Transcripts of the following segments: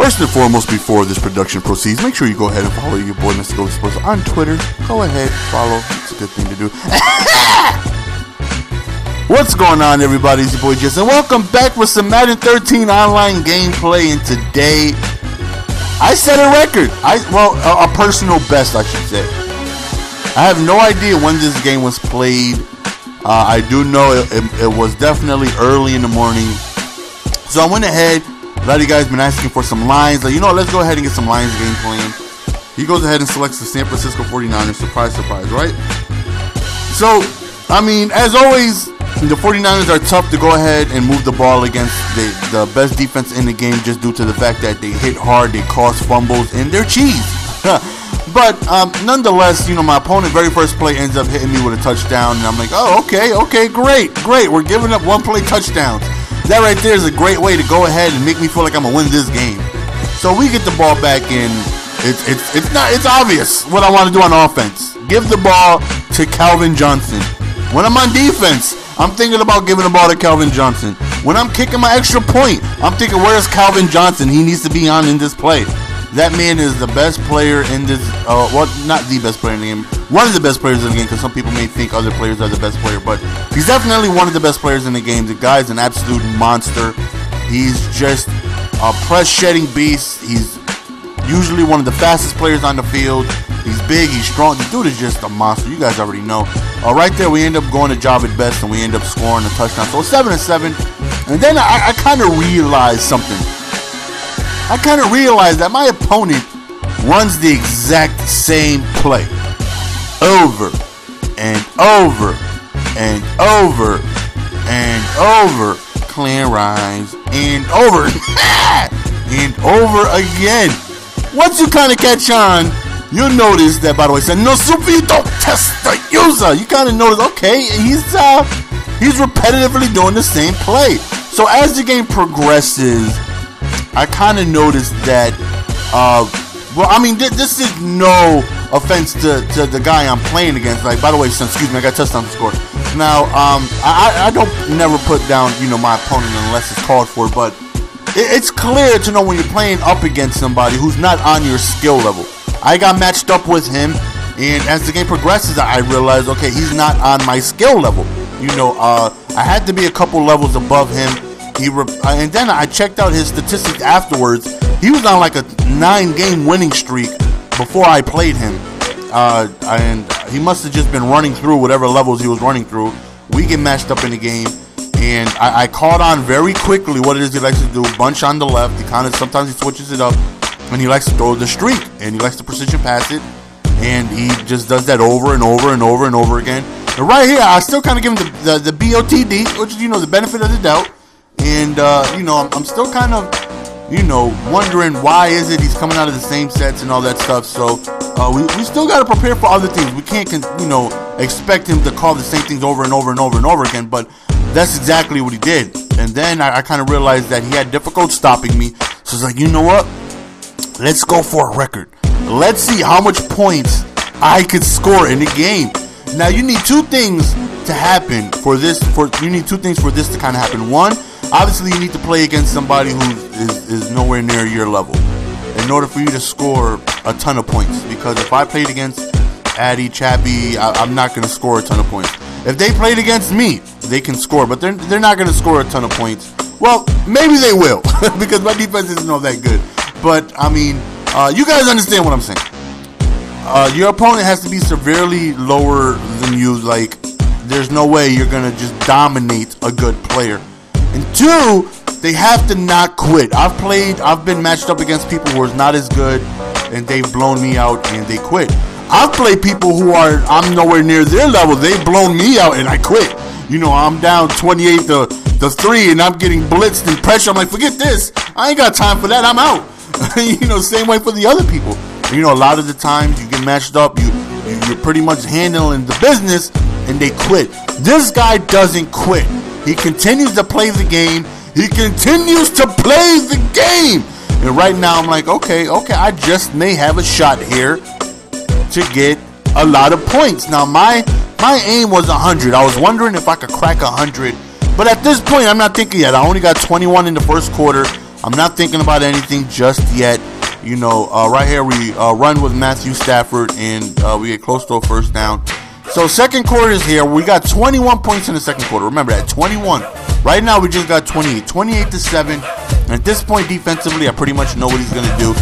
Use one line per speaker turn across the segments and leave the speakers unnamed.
First and foremost, before this production proceeds, make sure you go ahead and follow your boy Mr. Go Sports on Twitter. Go ahead, follow. It's a good thing to do. What's going on, everybody? It's your boy Jason. Welcome back with some Madden 13 online gameplay. And today, I set a record. A personal best, I should say. I have no idea when this game was played. I do know it was definitely early in the morning. So I went ahead. A lot of you guys been asking for some lines. Like, let's go ahead and get some lines game playing. He goes ahead and selects the San Francisco 49ers. Surprise, surprise, right? So, as always, the 49ers are tough to go ahead and move the ball against the best defense in the game, just due to the fact that they hit hard, they cause fumbles, and they're cheese. But nonetheless, my opponent very first play ends up hitting me with a touchdown, and I'm like, oh, okay, great. We're giving up one play touchdowns. That right there is a great way to go ahead and make me feel like I'm gonna win this game. So we get the ball back in. It's obvious what I want to do on offense. Give the ball to Calvin Johnson. When I'm on defense, I'm thinking about giving the ball to Calvin Johnson. When I'm kicking my extra point, I'm thinking, where's Calvin Johnson? He needs to be on in this play. That man is the best player in this. Not the best player in the game. One of the best players in the game, because some people may think other players are the best player, but he's definitely one of the best players in the game. The guy's an absolute monster. He's just a press-shedding beast. He's usually one of the fastest players on the field. He's big, he's strong. The dude is just a monster. You guys already know. Right there, we end up going to job at best, and we end up scoring a touchdown. So 7-7. And then I kind of realized something. I kind of realized that my opponent runs the exact same play. Over and over and over and over. Clan Rise and over and over again. Once you kind of catch on, you'll notice that, by the way, said no super, you don't test the user. You kind of notice, okay, he's repetitively doing the same play. So as the game progresses, I kind of noticed that, this is no offense to the guy I'm playing against. Like, by the way, excuse me, I got a touchdown to score. Now, I don't never put down, my opponent unless it's called for, but it's clear to know when you're playing up against somebody who's not on your skill level. I got matched up with him, and as the game progresses, I realized, okay, he's not on my skill level. I had to be a couple levels above him. And then I checked out his statistics afterwards. He was on like a 9-game winning streak before I played him. And he must have just been running through whatever levels he was running through. We get matched up in the game, and I caught on very quickly what it is he likes to do. Bunch on the left. Sometimes he switches it up, and he likes to throw the streak, and he likes to precision pass it, and he just does that over and over and over and over again. And right here, I still kind of give him the BOTD, which is, the benefit of the doubt. And, I'm still kind of, wondering why is it he's coming out of the same sets and all that stuff. So, we still got to prepare for other things. We can't, expect him to call the same things over and over and over and over again. But that's exactly what he did. And then I kind of realized that he had difficult stopping me. So it's like, you know what? Let's go for a record. Let's see how much points I could score in the game. Now, you need two things to happen for this. You need two things for this to kind of happen. One, obviously, you need to play against somebody who is nowhere near your level in order for you to score a ton of points. Because if I played against Addy, Chappie, I'm not going to score a ton of points. If they played against me, they can score, but they're not going to score a ton of points. Well, maybe they will, because my defense isn't all that good. But, you guys understand what I'm saying. Your opponent has to be severely lower than you. Like, there's no way you're going to just dominate a good player. And two, they have to not quit. I've been matched up against people who are not as good, and they've blown me out and they quit. I've played people I'm nowhere near their level. They've blown me out and I quit. I'm down 28 to 3 and I'm getting blitzed and pressure. I'm like, forget this. I ain't got time for that. I'm out. Same way for the other people. A lot of the times you get matched up, you're pretty much handling the business, and they quit. This guy doesn't quit. He continues to play the game. He continues to play the game. And right now I'm like, okay, I just may have a shot here to get a lot of points. Now my aim was 100. I was wondering if I could crack 100. But at this point, I'm not thinking yet. I only got 21 in the first quarter. I'm not thinking about anything just yet. You know, right here we run with Matthew Stafford, and we get close to a first down. So second quarter is here. We got 21 points in the second quarter. Remember that, 21. Right now we just got 28-7. At this point defensively, I pretty much know what he's going to do.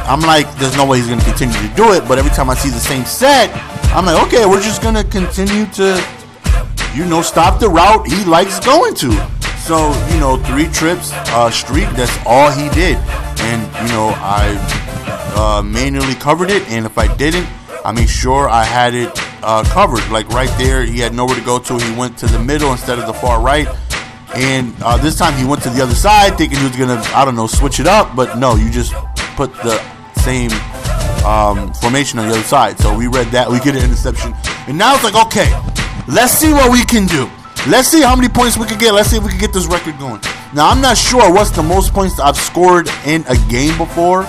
I'm like, there's no way he's going to continue to do it. But every time I see the same set, I'm like, okay, we're just going to continue to, you know, stop the route he likes going to. So, you know, 3 trips streak, that's all he did. And, you know, I manually covered it. And if I didn't, I made sure I had it covered. Like right there, he had nowhere to go to. He went to the middle instead of the far right. And this time he went to the other side thinking he was going to, I don't know, switch it up. But no, you just put the same formation on the other side. So we read that. We get an interception. And now it's like, okay, let's see what we can do. Let's see how many points we can get. Let's see if we can get this record going. Now, I'm not sure what's the most points I've scored in a game before.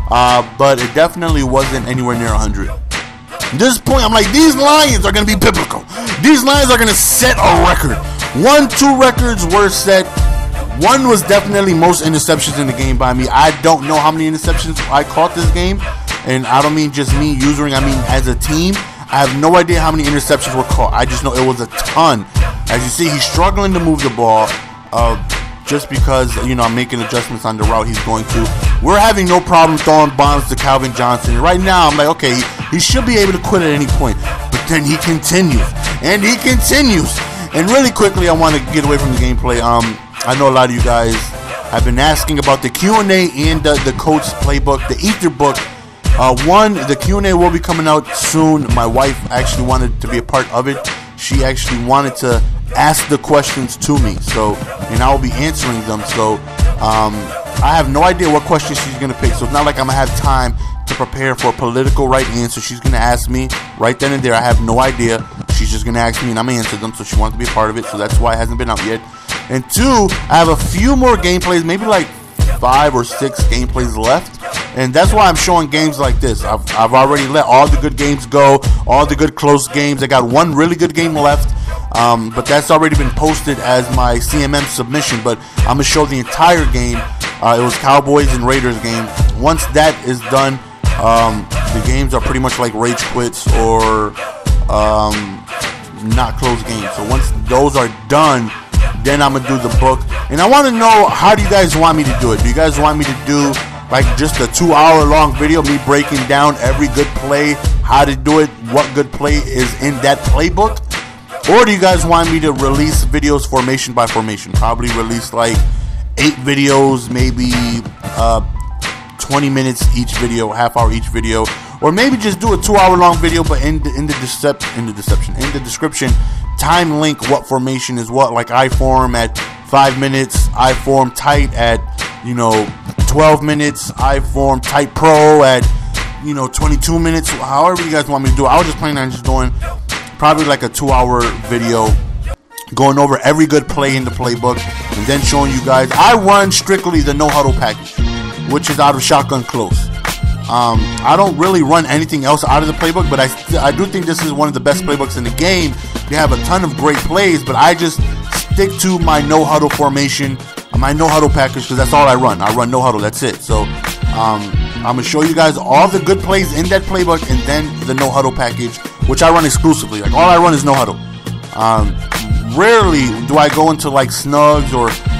But it definitely wasn't anywhere near 100. At this point, I'm like, these Lions are going to be biblical. These Lions are going to set a record. 2 records were set. One was definitely most interceptions in the game by me. I don't know how many interceptions I caught this game. And I don't mean just me using, I mean as a team. I have no idea how many interceptions were caught. I just know it was a ton. As you see, he's struggling to move the ball. Just because, you know, I'm making adjustments on the route he's going to. We're having no problem throwing bombs to Calvin Johnson. Right now, I'm like, okay, he should be able to quit at any point. But then he continues. And he continues. And really quickly, I want to get away from the gameplay. I know a lot of you guys have been asking about the Q&A and the coach's playbook, the Ether book. The Q&A will be coming out soon. My wife actually wanted to be a part of it. She actually wanted to ask the questions to me, so, and I will be answering them. So I have no idea what questions she's going to pick, so it's not like I'm going to have time to prepare for a political right answer. She's going to ask me right then and there. I have no idea. She's just going to ask me and I'm going to answer them, so she wants to be a part of it, so that's why it hasn't been out yet. And 2, I have a few more gameplays, maybe like 5 or 6 gameplays left, and that's why I'm showing games like this. I've already let all the good games go, all the good close games. I got one really good game left, but that's already been posted as my CMM submission, but I'm going to show the entire game. It was Cowboys and Raiders game. Once that is done, the games are pretty much like rage quits or not close games. So once those are done, then I'm going to do the book. And I want to know, how do you guys want me to do it? Do you guys want me to do like just a 2-hour long video, me breaking down every good play, how to do it, what good play is in that playbook? Or do you guys want me to release videos formation by formation? Probably release like 8 videos, maybe 20 minutes each video, half hour each video. Or maybe just do a 2-hour long video, but in the description, time link what formation is what. Like I form at 5 minutes, I form tight at 12 minutes, I form tight pro at 22 minutes. However you guys want me to do it. I was just planning on just doing probably like a 2-hour video going over every good play in the playbook and then showing you guys. I run strictly the no huddle package, which is out of shotgun close. I don't really run anything else out of the playbook, but I do think this is one of the best playbooks in the game. You have a ton of great plays, but I just stick to my no huddle formation, my no huddle package, because that's all I run. I run no huddle, that's it. So I'm going to show you guys all the good plays in that playbook and then the no huddle package, which I run exclusively. Like all I run is no huddle. Rarely do I go into like snugs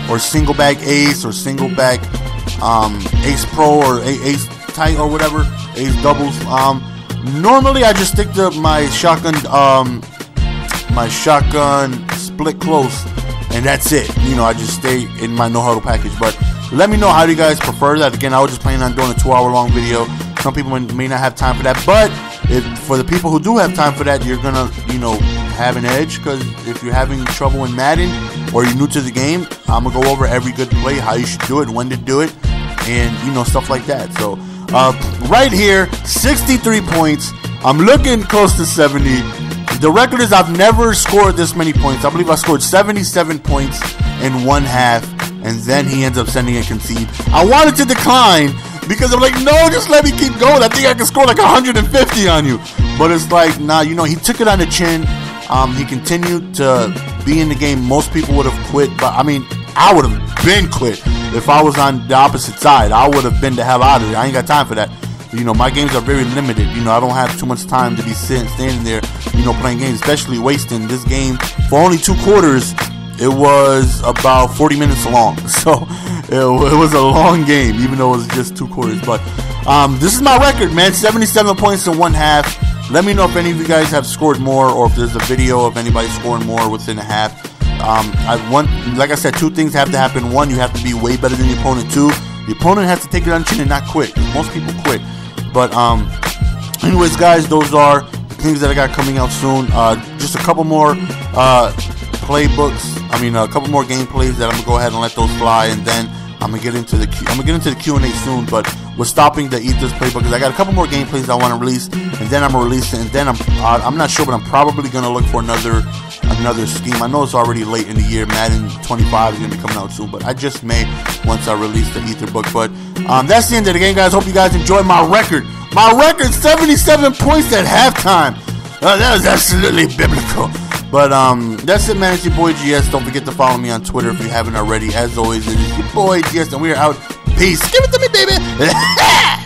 or single back ace or single back ace pro or ace tight or whatever, ace doubles. Normally I just stick to my shotgun split close, and that's it. I just stay in my no huddle package. But let me know, how do you guys prefer that? Again, I was just planning on doing a 2-hour long video. Some people may not have time for that, but for the people who do have time for that, you're gonna have an edge, because if you're having trouble in Madden or you're new to the game, I'm gonna go over every good play, how you should do it, when to do it, and stuff like that. So right here, 63 points. I'm looking close to 70. The record is I've never scored this many points. I believe I scored 77 points in one half, and then he ends up sending a concede. I wanted to decline because I'm like, no, just let me keep going. I think I can score like 150 on you. But it's like, nah, he took it on the chin. He continued to be in the game. Most people would have quit, but I mean, I would have been quit. if I was on the opposite side, I would have been the hell out of there. I ain't got time for that. You know, my games are very limited. You know, I don't have too much time to be standing there, you know, playing games, especially wasting this game for only 2 quarters. It was about 40 minutes long, so it was a long game, even though it was just 2 quarters. But this is my record, man. 77 points in 1 half. Let me know if any of you guys have scored more, or if there's a video of anybody scoring more within a half. Like I said, 2 things have to happen. 1, you have to be way better than the opponent. 2, the opponent has to take it on chin and not quit. Most people quit. But anyways, guys, those are the things that I got coming out soon. Just a couple more playbooks. I mean, a couple more gameplays that I'm gonna go ahead and let those fly, and then I'm gonna get into the Q&A soon. But we're stopping the Ethers playbook because I got a couple more gameplays I want to release, and then I'm gonna release it. And then I'm not sure, but I'm probably gonna look for another scheme. I know it's already late in the year. Madden 25 is gonna be coming out soon, but I just may once I release the Ether book. But that's the end of the game, guys. Hope you guys enjoyed my record. My record, 77 points at halftime. That was absolutely biblical. But that's it, man. It's your boy GS. Don't forget to follow me on Twitter if you haven't already. As always, it is your boy GS, and we are out. Peace. Give it to me, baby.